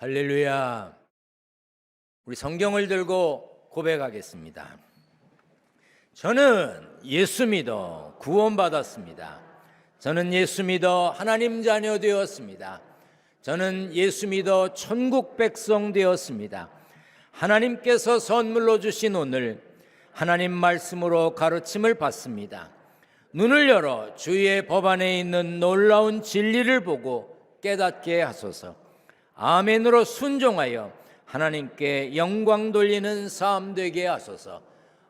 할렐루야. 우리 성경을 들고 고백하겠습니다. 저는 예수 믿어 구원받았습니다. 저는 예수 믿어 하나님 자녀 되었습니다. 저는 예수 믿어 천국 백성 되었습니다. 하나님께서 선물로 주신 오늘 하나님 말씀으로 가르침을 받습니다. 눈을 열어 주의 법 안에 있는 놀라운 진리를 보고 깨닫게 하소서. 아멘으로 순종하여 하나님께 영광 돌리는 삶 되게 하소서.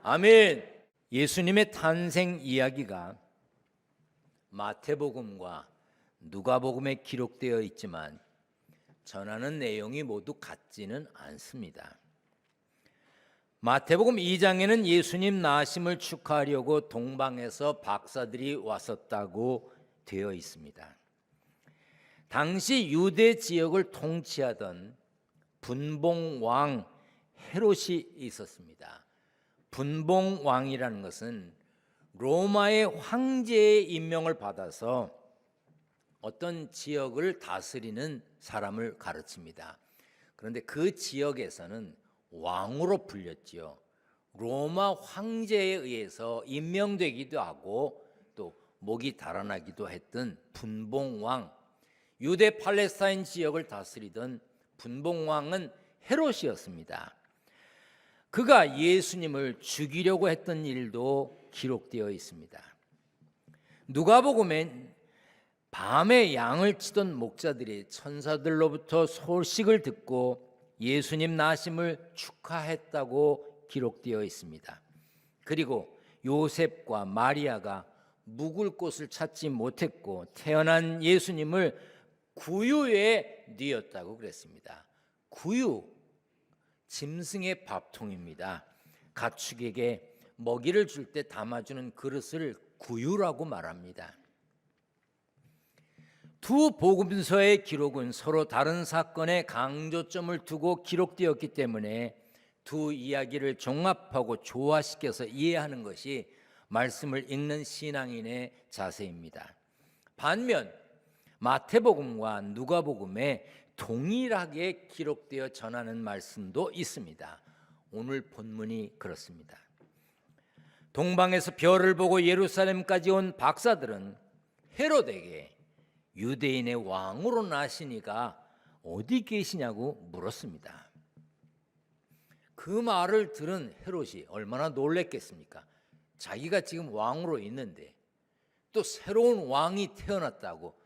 아멘. 예수님의 탄생 이야기가 마태복음과 누가복음에 기록되어 있지만 전하는 내용이 모두 같지는 않습니다. 마태복음 2장에는 예수님 나심을 축하하려고 동방에서 박사들이 왔었다고 되어 있습니다. 당시 유대 지역을 통치하던 분봉왕 헤롯이 있었습니다. 분봉왕이라는 것은 로마의 황제의 임명을 받아서 어떤 지역을 다스리는 사람을 가르칩니다. 그런데 그 지역에서는 왕으로 불렸지요. 로마 황제에 의해서 임명되기도 하고 또 목이 달아나기도 했던 분봉왕, 유대 팔레스타인 지역을 다스리던 분봉왕은 헤롯이었습니다. 그가 예수님을 죽이려고 했던 일도 기록되어 있습니다. 누가복음엔 밤에 양을 치던 목자들이 천사들로부터 소식을 듣고 예수님 나심을 축하했다고 기록되어 있습니다. 그리고 요셉과 마리아가 묵을 곳을 찾지 못했고 태어난 예수님을 구유에 뉘었다고 그랬습니다. 구유, 짐승의 밥통입니다. 가축에게 먹이를 줄 때 담아주는 그릇을 구유라고 말합니다. 두 복음서의 기록은 서로 다른 사건에 강조점을 두고 기록되었기 때문에 두 이야기를 종합하고 조화시켜서 이해하는 것이 말씀을 읽는 신앙인의 자세입니다. 반면 마태복음과 누가복음에 동일하게 기록되어 전하는 말씀도 있습니다. 오늘 본문이 그렇습니다. 동방에서 별을 보고 예루살렘까지 온 박사들은 헤롯에게 유대인의 왕으로 나시니가 어디 계시냐고 물었습니다. 그 말을 들은 헤롯이 얼마나 놀랬겠습니까? 자기가 지금 왕으로 있는데 또 새로운 왕이 태어났다고,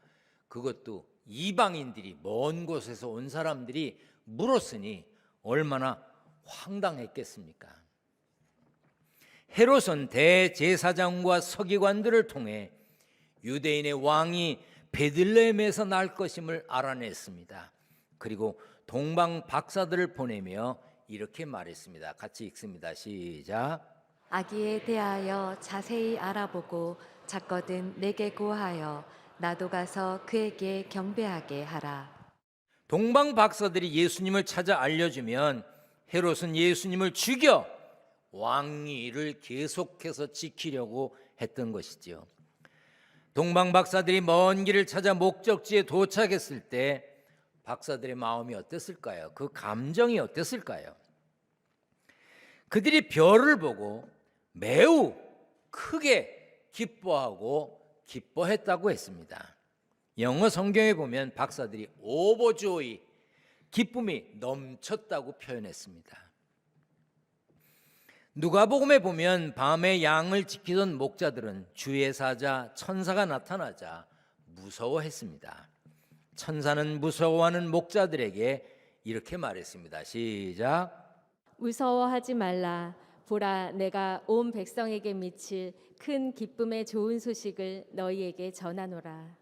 그것도 이방인들이 먼 곳에서 온 사람들이 물었으니 얼마나 황당했겠습니까? 헤롯은 대제사장과 서기관들을 통해 유대인의 왕이 베들레헴에서 날 것임을 알아냈습니다. 그리고 동방 박사들을 보내며 이렇게 말했습니다. 같이 읽습니다. 시작. 아기에 대하여 자세히 알아보고 작거든 내게 고하여 나도 가서 그에게 경배하게 하라. 동방 박사들이 예수님을 찾아 알려주면 헤롯은 예수님을 죽여 왕위를 계속해서 지키려고 했던 것이지요. 동방 박사들이 먼 길을 찾아 목적지에 도착했을 때 박사들의 마음이 어땠을까요? 그 감정이 어땠을까요? 그들이 별을 보고 매우 크게 기뻐했다고 했습니다. 영어 성경에 보면 박사들이 overjoy, 기쁨이 넘쳤다고 표현했습니다. 누가복음에 보면 밤에 양을 지키던 목자들은 주의 사자 천사가 나타나자 무서워했습니다. 천사는 무서워하는 목자들에게 이렇게 말했습니다. 시작. 무서워하지 말라. 보라, 내가 온 백성에게 미칠 큰 기쁨의 좋은 소식을 너희에게 전하노라.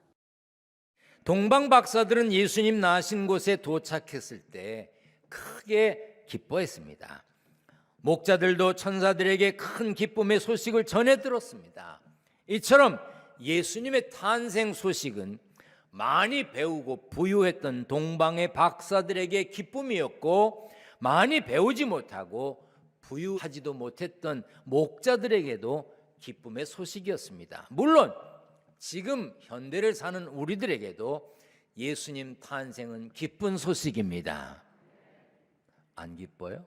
동방 박사들은 예수님 나신 곳에 도착했을 때 크게 기뻐했습니다. 목자들도 천사들에게 큰 기쁨의 소식을 전해 들었습니다. 이처럼 예수님의 탄생 소식은 많이 배우고 부유했던 동방의 박사들에게 기쁨이었고, 많이 배우지 못하고 부유하지도 못했던 목자들에게도 기쁨의 소식이었습니다. 물론 지금 현대를 사는 우리들에게도 예수님 탄생은 기쁜 소식입니다. 안 기뻐요?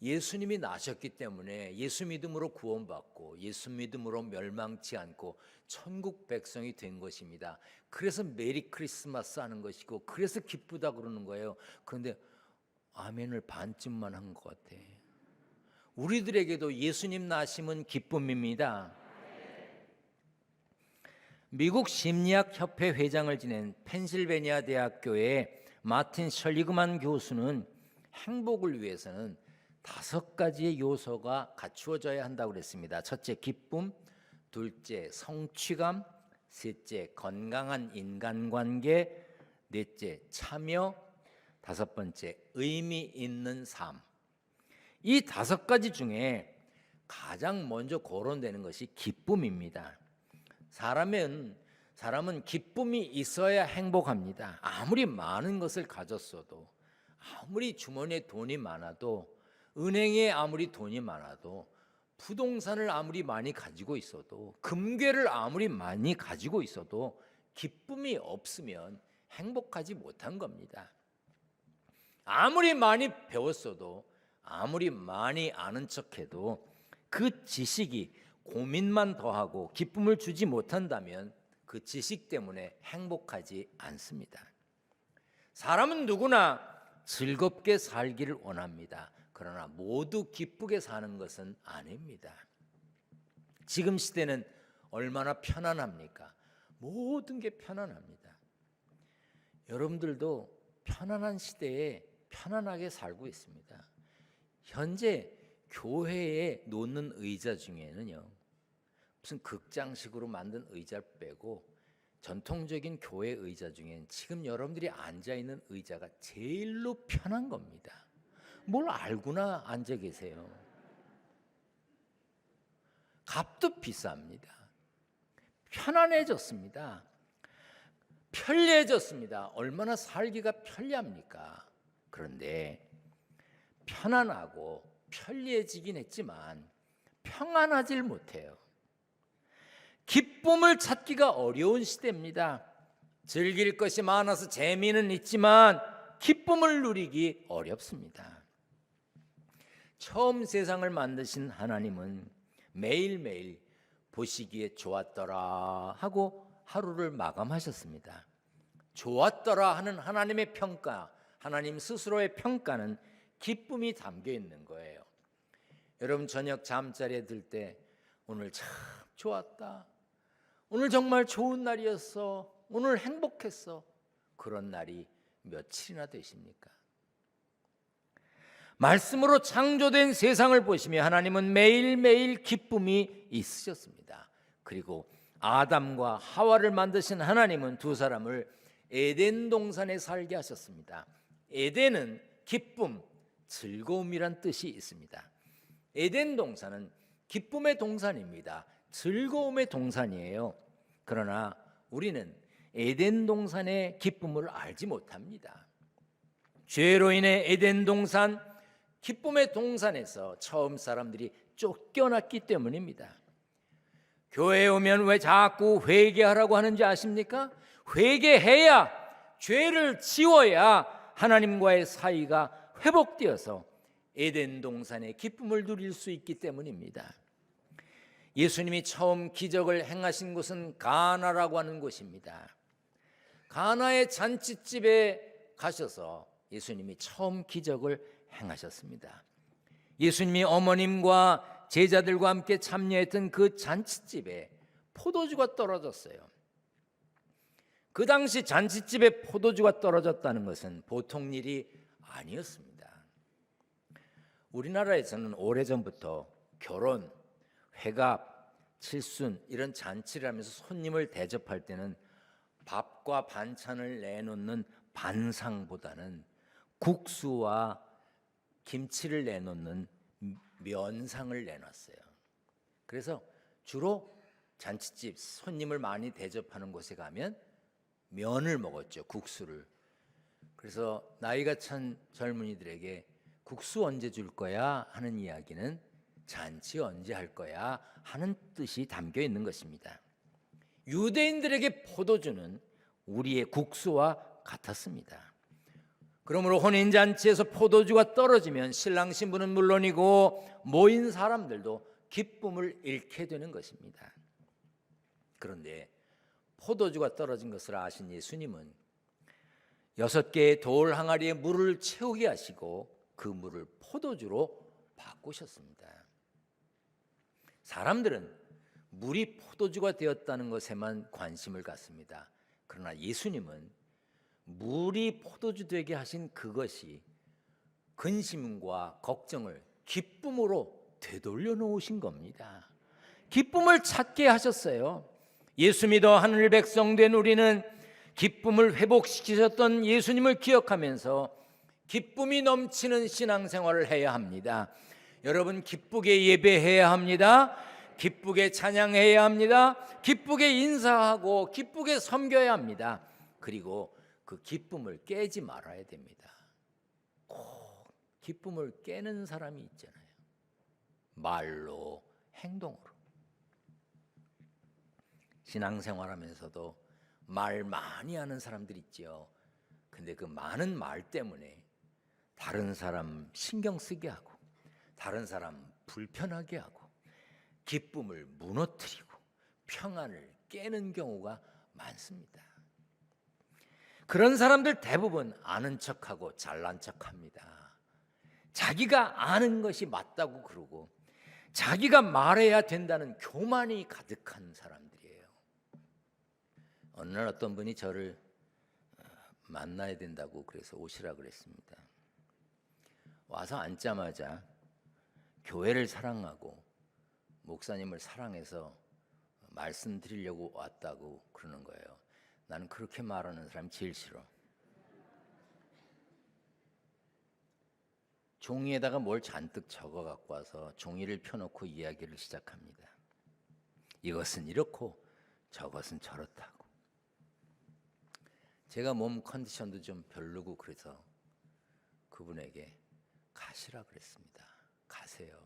예수님이 나셨기 때문에 예수 믿음으로 구원받고 예수 믿음으로 멸망치 않고 천국 백성이 된 것입니다. 그래서 메리 크리스마스 하는 것이고 그래서 기쁘다 그러는 거예요. 그런데 아멘을 반쯤만 한 것 같아. 우리들에게도 예수님 나심은 기쁨입니다. 미국 심리학협회 회장을 지낸 펜실베니아 대학교의 마틴 셜리그만 교수는 행복을 위해서는 5가지의 요소가 갖추어져야 한다고 그랬습니다. 첫째, 기쁨. 둘째, 성취감. 셋째, 건강한 인간관계. 넷째, 참여. 5번째, 의미 있는 삶. 이 5가지 중에 가장 먼저 거론되는 것이 기쁨입니다. 사람은 기쁨이 있어야 행복합니다. 아무리 많은 것을 가졌어도, 아무리 주머니에 돈이 많아도, 은행에 아무리 돈이 많아도, 부동산을 아무리 많이 가지고 있어도, 금괴를 아무리 많이 가지고 있어도 기쁨이 없으면 행복하지 못한 겁니다. 아무리 많이 배웠어도, 아무리 많이 아는 척해도 그 지식이 고민만 더하고 기쁨을 주지 못한다면 그 지식 때문에 행복하지 않습니다. 사람은 누구나 즐겁게 살기를 원합니다. 그러나 모두 기쁘게 사는 것은 아닙니다. 지금 시대는 얼마나 편안합니까? 모든 게 편안합니다. 여러분들도 편안한 시대에 편안하게 살고 있습니다. 현재 교회에 놓는 의자 중에는요, 무슨 극장식으로 만든 의자를 빼고 전통적인 교회 의자 중엔 지금 여러분들이 앉아있는 의자가 제일로 편한 겁니다. 뭘 알고나 앉아 계세요. 값도 비쌉니다. 편안해졌습니다. 편리해졌습니다. 얼마나 살기가 편리합니까? 그런데 편안하고 편리해지긴 했지만 평안하질 못해요. 기쁨을 찾기가 어려운 시대입니다. 즐길 것이 많아서 재미는 있지만 기쁨을 누리기 어렵습니다. 처음 세상을 만드신 하나님은 매일매일 보시기에 좋았더라 하고 하루를 마감하셨습니다. 좋았더라 하는 하나님의 평가, 하나님 스스로의 평가는 기쁨이 담겨 있는 거예요. 여러분 저녁 잠자리에 들 때 오늘 참 좋았다, 오늘 정말 좋은 날이었어, 오늘 행복했어, 그런 날이 며칠이나 되십니까? 말씀으로 창조된 세상을 보시며 하나님은 매일매일 기쁨이 있으셨습니다. 그리고 아담과 하와를 만드신 하나님은 두 사람을 에덴 동산에 살게 하셨습니다. 에덴은 기쁨, 즐거움이란 뜻이 있습니다. 에덴 동산은 기쁨의 동산입니다. 즐거움의 동산이에요. 그러나 우리는 에덴 동산의 기쁨을 알지 못합니다. 죄로 인해 에덴 동산, 기쁨의 동산에서 처음 사람들이 쫓겨났기 때문입니다. 교회에 오면 왜 자꾸 회개하라고 하는지 아십니까? 회개해야, 죄를 지워야 하나님과의 사이가 회복되어서 에덴 동산의 기쁨을 누릴 수 있기 때문입니다. 예수님이 처음 기적을 행하신 곳은 가나라고 하는 곳입니다. 가나의 잔치집에 가셔서 예수님이 처음 기적을 행하셨습니다. 예수님이 어머님과 제자들과 함께 참여했던 그 잔치집에 포도주가 떨어졌어요. 그 당시 잔치집에 포도주가 떨어졌다는 것은 보통 일이 아니었습니다. 우리나라에서는 오래전부터 결혼, 회갑, 칠순 이런 잔치를 하면서 손님을 대접할 때는 밥과 반찬을 내놓는 반상보다는 국수와 김치를 내놓는 면상을 내놨어요. 그래서 주로 잔치집, 손님을 많이 대접하는 곳에 가면 면을 먹었죠, 국수를. 그래서 나이가 찬 젊은이들에게 국수 언제 줄 거야 하는 이야기는 잔치 언제 할 거야 하는 뜻이 담겨 있는 것입니다. 유대인들에게 포도주는 우리의 국수와 같았습니다. 그러므로 혼인잔치에서 포도주가 떨어지면 신랑 신부는 물론이고 모인 사람들도 기쁨을 잃게 되는 것입니다. 그런데 포도주가 떨어진 것을 아신 예수님은 6개의 돌 항아리에 물을 채우게 하시고 그 물을 포도주로 바꾸셨습니다. 사람들은 물이 포도주가 되었다는 것에만 관심을 갖습니다. 그러나 예수님은 물이 포도주 되게 하신 그것이 근심과 걱정을 기쁨으로 되돌려 놓으신 겁니다. 기쁨을 찾게 하셨어요. 예수 믿어 하늘 백성 된 우리는 기쁨을 회복시키셨던 예수님을 기억하면서 기쁨이 넘치는 신앙생활을 해야 합니다. 여러분, 기쁘게 예배해야 합니다. 기쁘게 찬양해야 합니다. 기쁘게 인사하고 기쁘게 섬겨야 합니다. 그리고 그 기쁨을 깨지 말아야 됩니다. 꼭 기쁨을 깨는 사람이 있잖아요. 말로, 행동으로. 신앙생활하면서도 말 많이 하는 사람들 있죠. 근데 그 많은 말 때문에 다른 사람 신경 쓰게 하고 다른 사람 불편하게 하고 기쁨을 무너뜨리고 평안을 깨는 경우가 많습니다. 그런 사람들 대부분 아는 척하고 잘난 척합니다. 자기가 아는 것이 맞다고 그러고 자기가 말해야 된다는 교만이 가득한 사람들이에요. 어느 날 어떤 분이 저를 만나야 된다고 그래서 오시라 그랬습니다. 와서 앉자마자 교회를 사랑하고 목사님을 사랑해서 말씀드리려고 왔다고 그러는 거예요. 나는 그렇게 말하는 사람 제일 싫어. 종이에다가 뭘 잔뜩 적어 갖고 와서 종이를 펴놓고 이야기를 시작합니다. 이것은 이렇고 저것은 저렇다고. 제가 몸 컨디션도 좀 별로고 그래서 그분에게 가시라 그랬습니다. 가세요.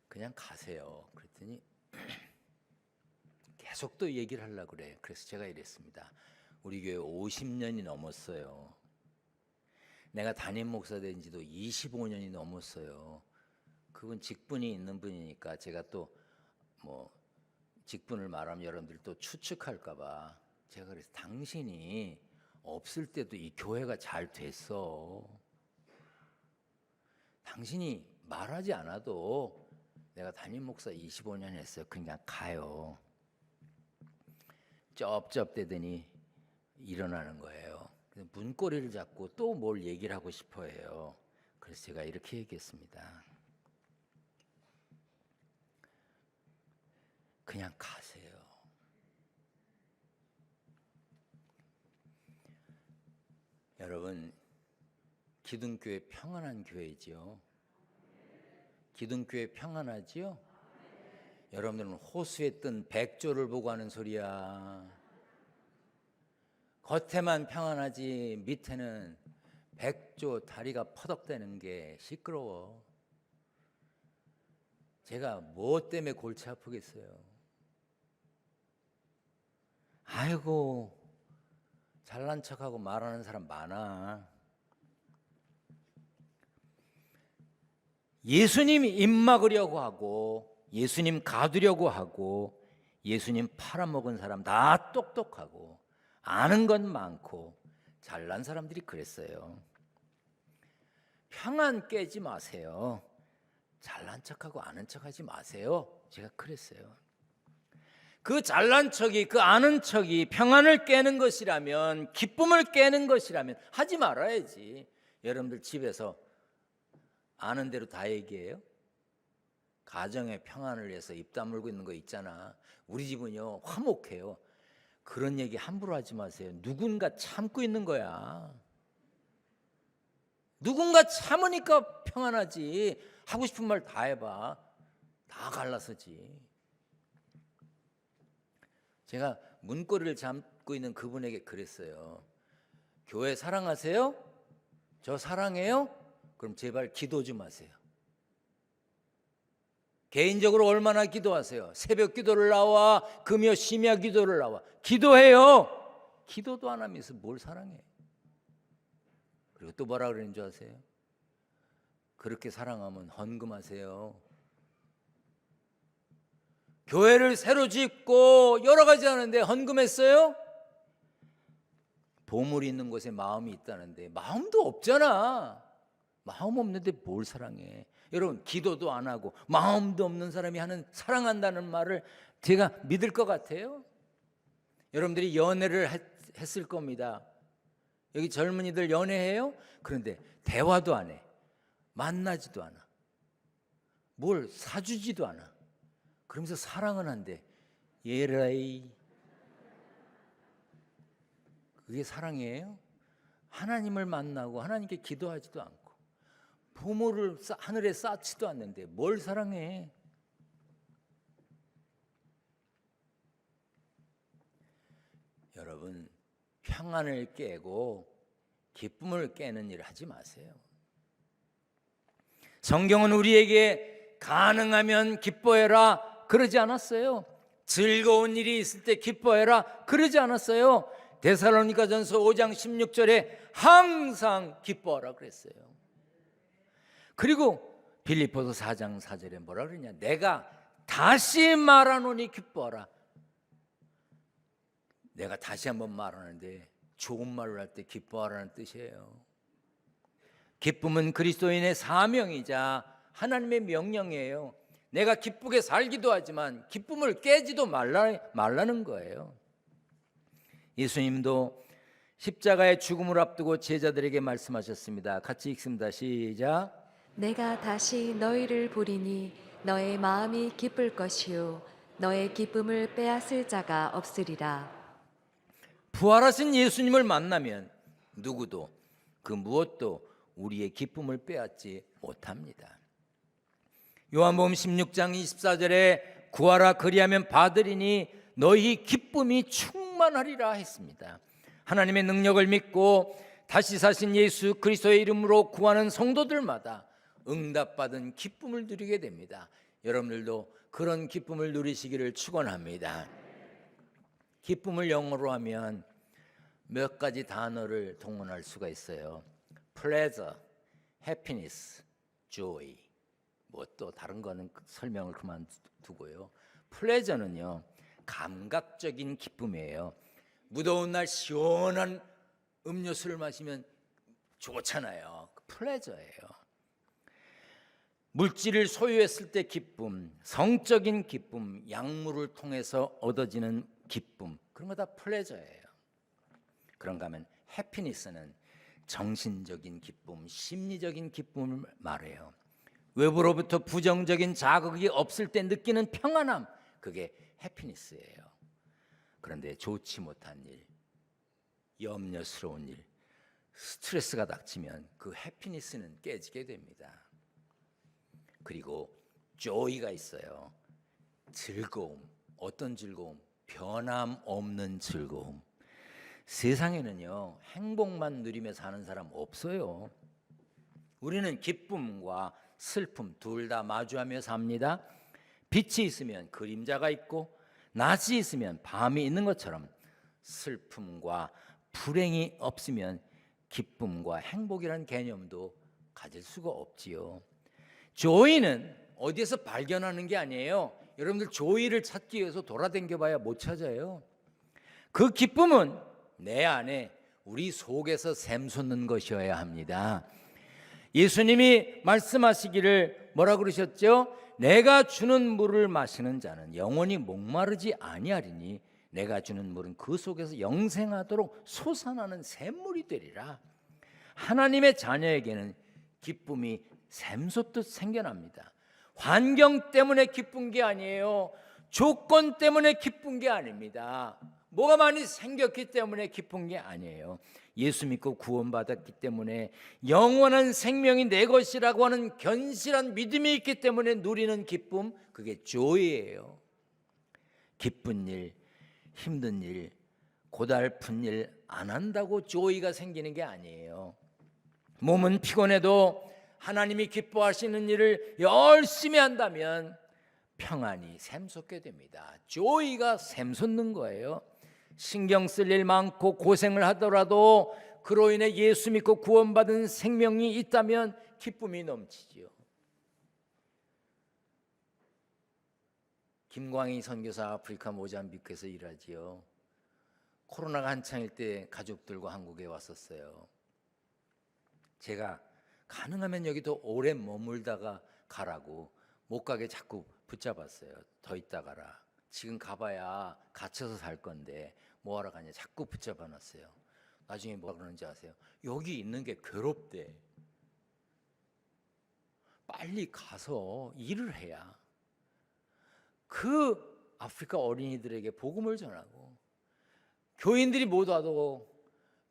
그냥 가세요. 그랬더니 계속 또 얘기를 하려고 그래요. 그래서 제가 이랬습니다. 우리 교회 50년이 넘었어요. 내가 담임 목사 된 지도 25년이 넘었어요. 그분 직분이 있는 분이니까 제가 또 뭐 직분을 말하면 여러분들 또 추측할까 봐 제가 그래서 당신이 없을 때도 이 교회가 잘 됐어. 당신이 말하지 않아도 내가 담임 목사 25년 했어요. 그냥 가요. 쩝쩝대더니 일어나는 거예요. 문고리를 잡고 또 뭘 얘기를 하고 싶어 해요. 그래서 제가 이렇게 얘기했습니다. 그냥 가세요. 여러분, 기둥교회 평안한 교회지요. 기둥교회 평안하지요? 여러분들은 호수에 뜬 백조를 보고 하는 소리야. 겉에만 평안하지 밑에는 백조 다리가 퍼덕대는 게 시끄러워. 제가 뭐 때문에 골치 아프겠어요? 아이고, 잘난 척하고 말하는 사람 많아. 예수님 입막으려고 하고 예수님 가두려고 하고 예수님 팔아먹은 사람 다 똑똑하고 아는 건 많고 잘난 사람들이 그랬어요. 평안 깨지 마세요. 잘난 척하고 아는 척하지 마세요. 제가 그랬어요. 그 잘난 척이, 그 아는 척이 평안을 깨는 것이라면, 기쁨을 깨는 것이라면 하지 말아야지. 여러분들 집에서 아는 대로 다 얘기해요? 가정의 평안을 위해서 입 다물고 있는 거 있잖아. 우리 집은요 화목해요. 그런 얘기 함부로 하지 마세요. 누군가 참고 있는 거야. 누군가 참으니까 평안하지. 하고 싶은 말 다 해봐. 다 갈라서지. 제가 문고리를 잡고 있는 그분에게 그랬어요. 교회 사랑하세요? 저 사랑해요? 그럼 제발 기도 좀 하세요. 개인적으로 얼마나 기도하세요? 새벽 기도를 나와, 금요 심야 기도를 나와. 기도해요. 기도도 안 하면서 뭘 사랑해? 그리고 또 뭐라 그러는 줄 아세요? 그렇게 사랑하면 헌금하세요. 교회를 새로 짓고 여러 가지 하는데 헌금했어요? 보물이 있는 곳에 마음이 있다는데 마음도 없잖아. 마음 없는데 뭘 사랑해? 여러분, 기도도 안 하고 마음도 없는 사람이 하는 사랑한다는 말을 제가 믿을 것 같아요? 여러분들이 연애를 했을 겁니다. 여기 젊은이들 연애해요? 그런데 대화도 안 해. 만나지도 않아. 뭘 사주지도 않아. 그러면서 사랑은 한대. 예라이. 그게 사랑이에요? 하나님을 만나고 하나님께 기도하지도 않고 보물을 하늘에 쌓지도 않는데 뭘 사랑해? 여러분, 평안을 깨고 기쁨을 깨는 일을 하지 마세요. 성경은 우리에게 가능하면 기뻐해라 그러지 않았어요. 즐거운 일이 있을 때 기뻐해라 그러지 않았어요. 데살로니가전서 5장 16절에 항상 기뻐하라 그랬어요. 그리고 빌립보서 4장 4절에 뭐라 그러냐? 내가 다시 말하노니 기뻐하라. 내가 다시 한번 말하는데 좋은 말을 할 때 기뻐하라는 뜻이에요. 기쁨은 그리스도인의 사명이자 하나님의 명령이에요. 내가 기쁘게 살기도 하지만 기쁨을 깨지도 말라는 거예요. 예수님도 십자가의 죽음을 앞두고 제자들에게 말씀하셨습니다. 같이 읽습니다. 시작. 내가 다시 너희를 보리니 너의 마음이 기쁠 것이요 너의 기쁨을 빼앗을 자가 없으리라. 부활하신 예수님을 만나면 누구도 그 무엇도 우리의 기쁨을 빼앗지 못합니다. 요한복음 16장 24절에 구하라 그리하면 받으리니 너희 기쁨이 충만하리라 했습니다. 하나님의 능력을 믿고 다시 사신 예수 그리스도의 이름으로 구하는 성도들마다 응답받은 기쁨을 누리게 됩니다. 여러분들도 그런 기쁨을 누리시기를 축원합니다. 기쁨을 영어로 하면 몇 가지 단어를 동원할 수가 있어요. pleasure, happiness, joy. 뭐 또 다른 거는 설명을 그만두고요. pleasure는요, 감각적인 기쁨이에요. 무더운 날 시원한 음료수를 마시면 좋잖아요. pleasure예요. 물질을 소유했을 때 기쁨, 성적인 기쁨, 약물을 통해서 얻어지는 기쁨, 그런 거 다 pleasure예요. 그런가 하면 happiness는 정신적인 기쁨, 심리적인 기쁨을 말해요. 외부로부터 부정적인 자극이 없을 때 느끼는 평안함, 그게 해피니스예요. 그런데 좋지 못한 일, 염려스러운 일, 스트레스가 닥치면 그 해피니스는 깨지게 됩니다. 그리고 조이가 있어요. 즐거움. 어떤 즐거움? 변함없는 즐거움. 세상에는요, 행복만 누리며 사는 사람 없어요. 우리는 기쁨과 슬픔 둘 다 마주하며 삽니다. 빛이 있으면 그림자가 있고 낮이 있으면 밤이 있는 것처럼 슬픔과 불행이 없으면 기쁨과 행복이라는 개념도 가질 수가 없지요. 조이는 어디에서 발견하는 게 아니에요. 여러분들 조이를 찾기 위해서 돌아다녀 봐야 못 찾아요. 그 기쁨은 내 안에 우리 속에서 샘솟는 것이어야 합니다. 예수님이 말씀하시기를 뭐라 그러셨죠? 내가 주는 물을 마시는 자는 영원히 목마르지 아니하리니 내가 주는 물은 그 속에서 영생하도록 솟아나는 샘물이 되리라. 하나님의 자녀에게는 기쁨이 샘솟듯 생겨납니다. 환경 때문에 기쁜 게 아니에요. 조건 때문에 기쁜 게 아닙니다. 뭐가 많이 생겼기 때문에 기쁜 게 아니에요. 예수 믿고 구원받았기 때문에 영원한 생명이 내 것이라고 하는 견실한 믿음이 있기 때문에 누리는 기쁨, 그게 조이예요. 기쁜 일, 힘든 일, 고달픈 일 안 한다고 조이가 생기는 게 아니에요. 몸은 피곤해도 하나님이 기뻐하시는 일을 열심히 한다면 평안이 샘솟게 됩니다. 조이가 샘솟는 거예요. 신경 쓸 일 많고 고생을 하더라도 그로 인해 예수 믿고 구원받은 생명이 있다면 기쁨이 넘치지요. 김광희 선교사 아프리카 모잠비크에서 일하지요. 코로나가 한창일 때 가족들과 한국에 왔었어요. 제가 가능하면 여기 더 오래 머물다가 가라고 못 가게 자꾸 붙잡았어요. 더 있다 가라. 지금 가봐야 갇혀서 살 건데 뭐하러 가냐 자꾸 붙잡아 놨어요. 나중에 뭐라 그러는지 아세요? 여기 있는 게 괴롭대. 빨리 가서 일을 해야 그 아프리카 어린이들에게 복음을 전하고 교인들이 못 와도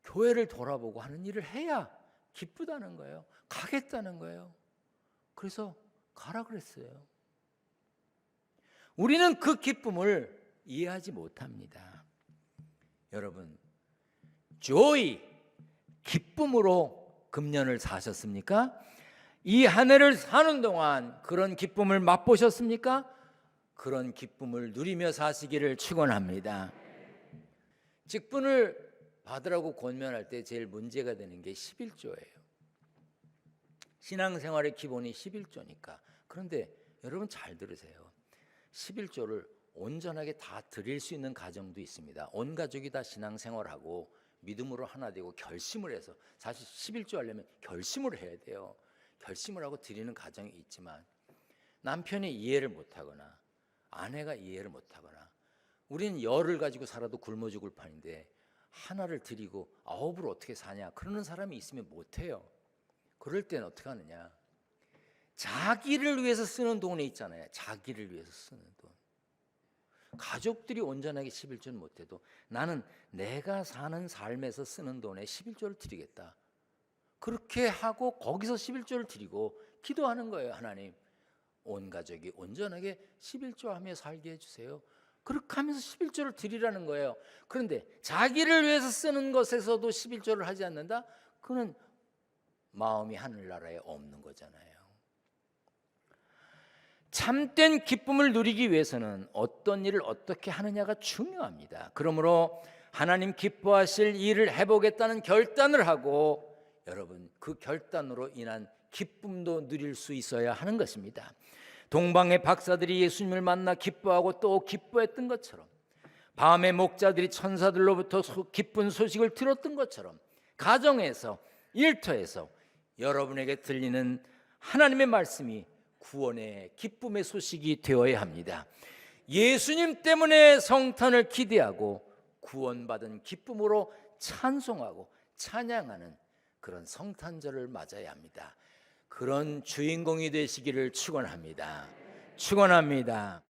교회를 돌아보고 하는 일을 해야 기쁘다는 거예요. 가겠다는 거예요. 그래서 가라 그랬어요. 우리는 그 기쁨을 이해하지 못합니다. 여러분, 조이, 기쁨으로 금년을 사셨습니까? 이 한 해를 사는 동안 그런 기쁨을 맛보셨습니까? 그런 기쁨을 누리며 사시기를 축원합니다. 직분을 받으라고 권면할 때 제일 문제가 되는 게 11조예요. 신앙생활의 기본이 11조니까. 그런데 여러분 잘 들으세요. 11조를 온전하게 다 드릴 수 있는 가정도 있습니다. 온 가족이 다 신앙생활하고 믿음으로 하나 되고 결심을 해서, 사실 11조 하려면 결심을 해야 돼요. 결심을 하고 드리는 가정이 있지만 남편이 이해를 못하거나 아내가 이해를 못하거나 우리는 열을 가지고 살아도 굶어 죽을 판인데 하나를 드리고 아홉으로 어떻게 사냐 그러는 사람이 있으면 못해요. 그럴 때는 어떻게 하느냐, 자기를 위해서 쓰는 돈이 있잖아요. 자기를 위해서 쓰는 돈. 가족들이 온전하게 11조는 못해도 나는 내가 사는 삶에서 쓰는 돈에 11조를 드리겠다. 그렇게 하고 거기서 11조를 드리고 기도하는 거예요. 하나님, 온 가족이 온전하게 11조 하며 살게 해주세요. 그렇게 하면서 11조를 드리라는 거예요. 그런데 자기를 위해서 쓰는 것에서도 11조를 하지 않는다? 그는 마음이 하늘나라에 없는 거잖아요. 참된 기쁨을 누리기 위해서는 어떤 일을 어떻게 하느냐가 중요합니다. 그러므로 하나님 기뻐하실 일을 해보겠다는 결단을 하고 여러분 그 결단으로 인한 기쁨도 누릴 수 있어야 하는 것입니다. 동방의 박사들이 예수님을 만나 기뻐하고 또 기뻐했던 것처럼, 밤의 목자들이 천사들로부터 기쁜 소식을 들었던 것처럼, 가정에서, 일터에서 여러분에게 들리는 하나님의 말씀이 구원의 기쁨의 소식이 되어야 합니다. 예수님 때문에 성탄을 기대하고 구원받은 기쁨으로 찬송하고 찬양하는 그런 성탄절을 맞아야 합니다. 그런 주인공이 되시기를 축원합니다. 축원합니다.